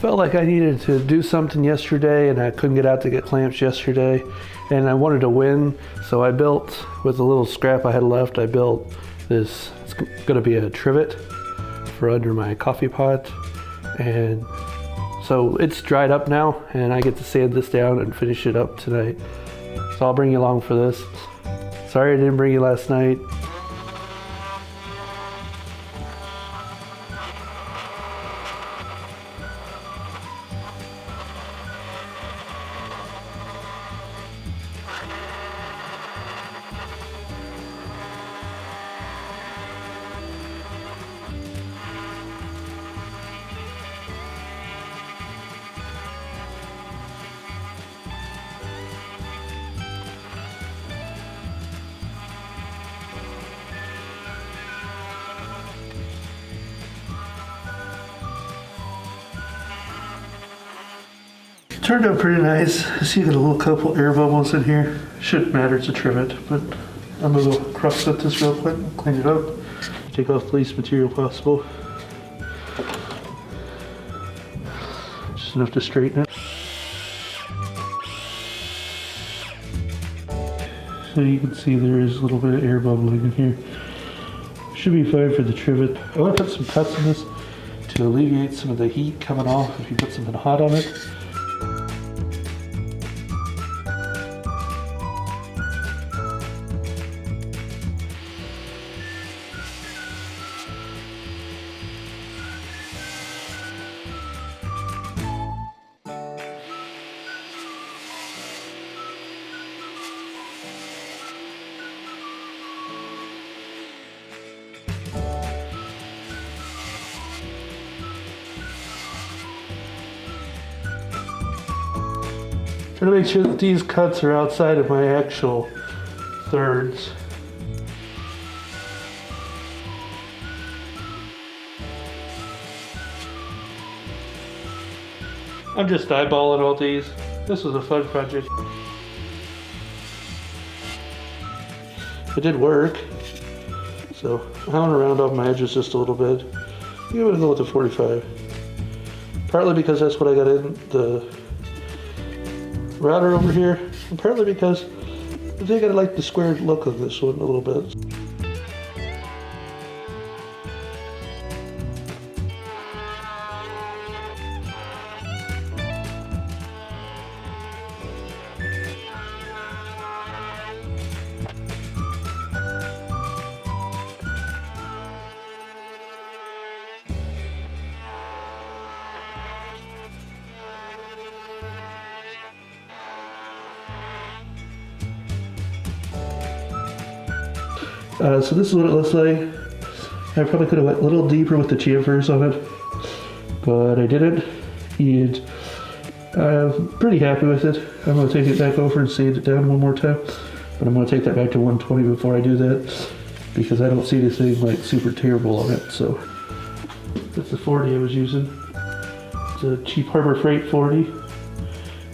felt like I needed to do something yesterday, and I couldn't get out to get clamps yesterday, and I wanted to win, so I built, with the little scrap I had left, I built this. It's going to be a trivet for under my coffee pot, and so it's dried up now, and I get to sand this down and finish it up tonight. So I'll bring you along for this. Sorry I didn't bring you last night. Turned out pretty nice. I see you got a little couple air bubbles in here. Shouldn't matter, it's a trivet, but I'm gonna go cross cut this real quick and clean it up. Take off the least material possible. Just enough to straighten it. So you can see there is a little bit of air bubbling in here. Should be fine for the trivet. I want to put some cuts in this to alleviate some of the heat coming off if you put something hot on it. Try to make sure that these cuts are outside of my actual thirds. I'm just eyeballing all these. This was a fun project. It did work. So I want to round off my edges just a little bit. I'm going to go with the 45. Partly because that's what I got in the router over here, and partly because I think I like the squared look of this one a little bit. So this is what it looks like. I probably could have went a little deeper with the chamfers on it, but I didn't, and I'm pretty happy with it. I'm going to take it back over and sand it down one more time, but I'm going to take that back to 120 before I do that, because I don't see anything like super terrible on it. So that's the 40 I was using. It's a cheap Harbor Freight 40,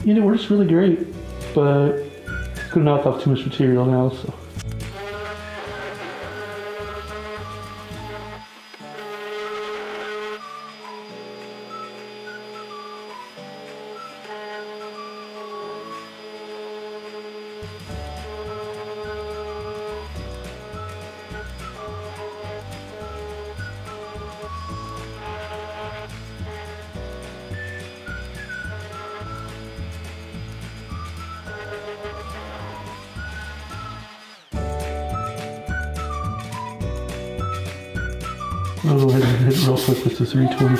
and it works really great, but it's going to knock off too much material now. So. I'll go ahead and hit it real quick with the 320.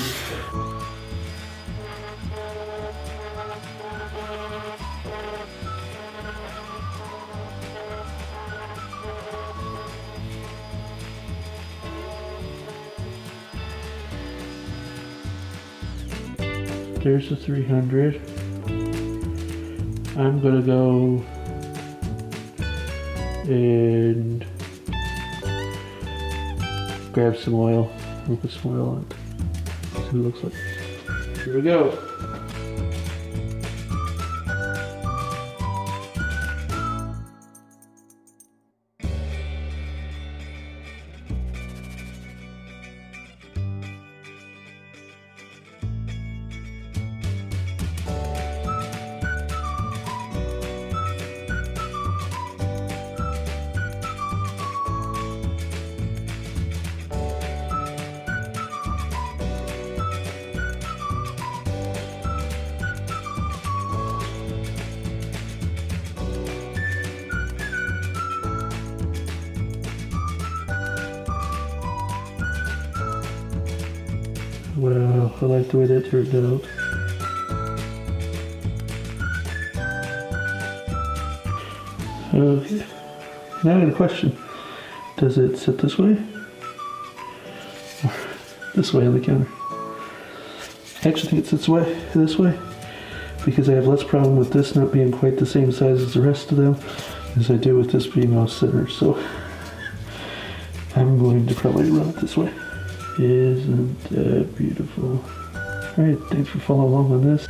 There's the 300. I'm gonna go and grab some oil. We'll put some oil on it. See what it looks like. Here we go. Wow, I like the way that turned out. Okay, now I got a question. Does it sit this way? Or this way on the counter? I actually think it sits this way, because I have less problem with this not being quite the same size as the rest of them as I do with this being off center, so I'm going to probably run it this way. Isn't that beautiful? Alright, thanks for following along on this.